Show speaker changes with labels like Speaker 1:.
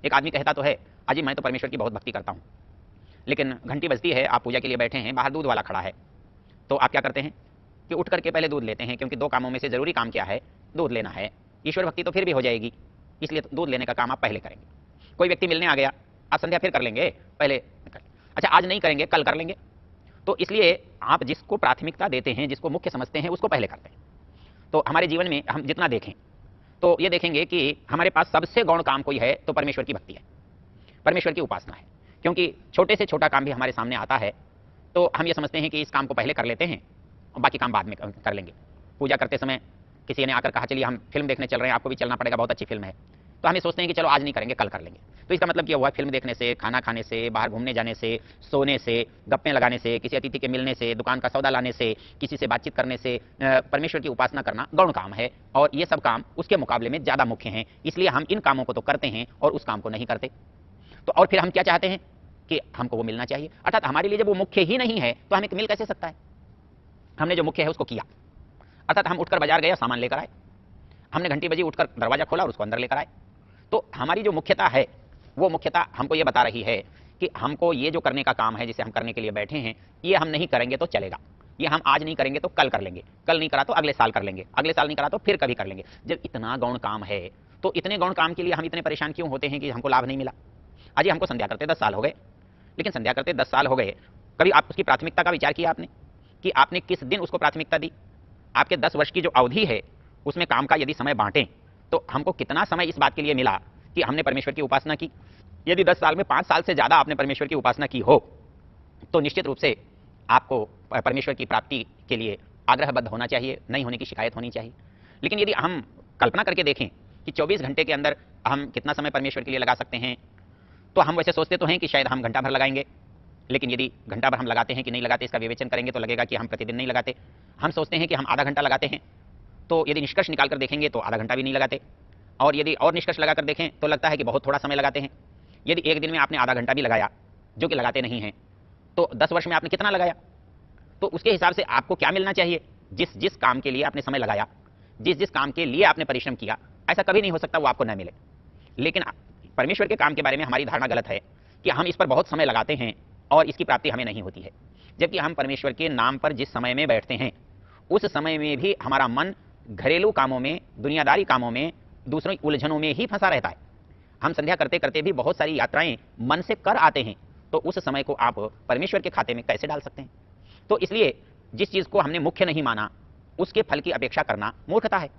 Speaker 1: एक आदमी कहता तो है, अजी मैं तो परमेश्वर की बहुत भक्ति करता हूं, लेकिन घंटी बजती है, आप पूजा के लिए बैठे हैं, बाहर दूध वाला खड़ा है, तो आप क्या करते हैं कि उठ करके पहले दूध लेते हैं, क्योंकि दो कामों में से जरूरी काम क्या है, दूध लेना है। ईश्वर भक्ति तो फिर भी हो जाएगी, इसलिए दूध लेने का काम आप पहले करेंगे। कोई व्यक्ति मिलने आ गया, आप संध्या फिर कर लेंगे, पहले अच्छा आज नहीं करेंगे कल कर लेंगे। तो इसलिए आप जिसको प्राथमिकता देते हैं, जिसको मुख्य समझते हैं, उसको पहले करते हैं। तो हमारे जीवन में हम जितना देखें तो ये देखेंगे कि हमारे पास सबसे गौण काम कोई है तो परमेश्वर की भक्ति है, परमेश्वर की उपासना है। क्योंकि छोटे से छोटा काम भी हमारे सामने आता है तो हम ये समझते हैं कि इस काम को पहले कर लेते हैं और बाकी काम बाद में कर लेंगे। पूजा करते समय किसी ने आकर कहा चलिए हम फिल्म देखने चल रहे हैं, आपको भी चलना पड़ेगा, बहुत अच्छी फिल्म है, तो हमें सोचते हैं कि चलो आज नहीं करेंगे कल कर लेंगे। तो इसका मतलब क्या हुआ, फिल्म देखने से, खाना खाने से, बाहर घूमने जाने से, सोने से, गप्पे लगाने से, किसी अतिथि के मिलने से, दुकान का सौदा लाने से, किसी से बातचीत करने से परमेश्वर की उपासना करना गौण काम है, और ये सब काम उसके मुकाबले में ज्यादा मुख्य हैं। इसलिए हम इन कामों को तो करते हैं और उस काम को नहीं करते। तो और फिर हम क्या चाहते हैं कि हमको वो मिलना चाहिए, अर्थात हमारे लिए जब वो मुख्य ही नहीं है तो हमें मिल कैसे सकता है। हमने जो मुख्य है उसको किया, अर्थात हम उठकर बाजार गए, सामान लेकर आए, हमने घंटी बजी, उठकर दरवाजा खोला और उसको अंदर लेकर आए। तो हमारी जो मुख्यता है वो मुख्यता हमको ये बता रही है कि हमको ये जो करने का काम है, जिसे हम करने के लिए बैठे हैं, ये हम नहीं करेंगे तो चलेगा, ये हम आज नहीं करेंगे तो कल कर लेंगे, कल नहीं करा तो अगले साल कर लेंगे, अगले साल नहीं करा तो फिर कभी कर लेंगे। जब इतना गौण काम है तो इतने गौण काम के लिए हम इतने परेशान क्यों होते हैं कि हमको लाभ नहीं मिला। आज हमको संध्या करते 10 साल हो गए, लेकिन संध्या करते 10 साल हो गए, कभी आप उसकी प्राथमिकता का विचार किया आपने कि आपने किस दिन उसको प्राथमिकता दी। आपके 10 वर्ष की जो अवधि है उसमें काम का यदि समय बांटें तो हमको कितना समय इस बात के लिए मिला कि हमने परमेश्वर की उपासना की। यदि 10 साल में 5 साल से ज्यादा आपने परमेश्वर की उपासना की हो तो निश्चित रूप से आपको परमेश्वर की प्राप्ति के लिए आग्रहबद्ध होना चाहिए, नहीं होने की शिकायत होनी चाहिए। लेकिन यदि हम कल्पना करके देखें कि 24 घंटे के अंदर हम कितना समय परमेश्वर के लिए लगा सकते हैं, तो हम वैसे सोचते तो हैं कि शायद हम घंटा भर लगाएंगे, लेकिन यदि घंटा भर हम लगाते हैं कि नहीं लगाते इसका विवेचन करेंगे तो लगेगा कि हम प्रतिदिन नहीं लगाते। हम सोचते हैं कि हम आधा घंटा लगाते हैं, तो यदि निष्कर्ष निकालकर देखेंगे तो आधा घंटा भी नहीं लगाते, और यदि और निष्कर्ष लगाकर देखें तो लगता है कि बहुत थोड़ा समय लगाते हैं। यदि एक दिन में आपने आधा घंटा भी लगाया, जो कि लगाते नहीं हैं, तो 10 वर्ष में आपने कितना लगाया, तो उसके हिसाब से आपको क्या मिलना चाहिए। जिस जिस काम के लिए आपने समय लगाया, जिस जिस काम के लिए आपने परिश्रम किया, ऐसा कभी नहीं हो सकता वो आपको न मिले। लेकिन परमेश्वर के काम के बारे में हमारी धारणा गलत है कि हम इस पर बहुत समय लगाते हैं और इसकी प्राप्ति हमें नहीं होती है, जबकि हम परमेश्वर के नाम पर जिस समय में बैठते हैं उस समय में भी हमारा मन घरेलू कामों में, दुनियादारी कामों में, दूसरों की उलझनों में ही फंसा रहता है। हम संध्या करते करते भी बहुत सारी यात्राएं मन से कर आते हैं, तो उस समय को आप परमेश्वर के खाते में कैसे डाल सकते हैं। तो इसलिए जिस चीज को हमने मुख्य नहीं माना उसके फल की अपेक्षा करना मूर्खता है।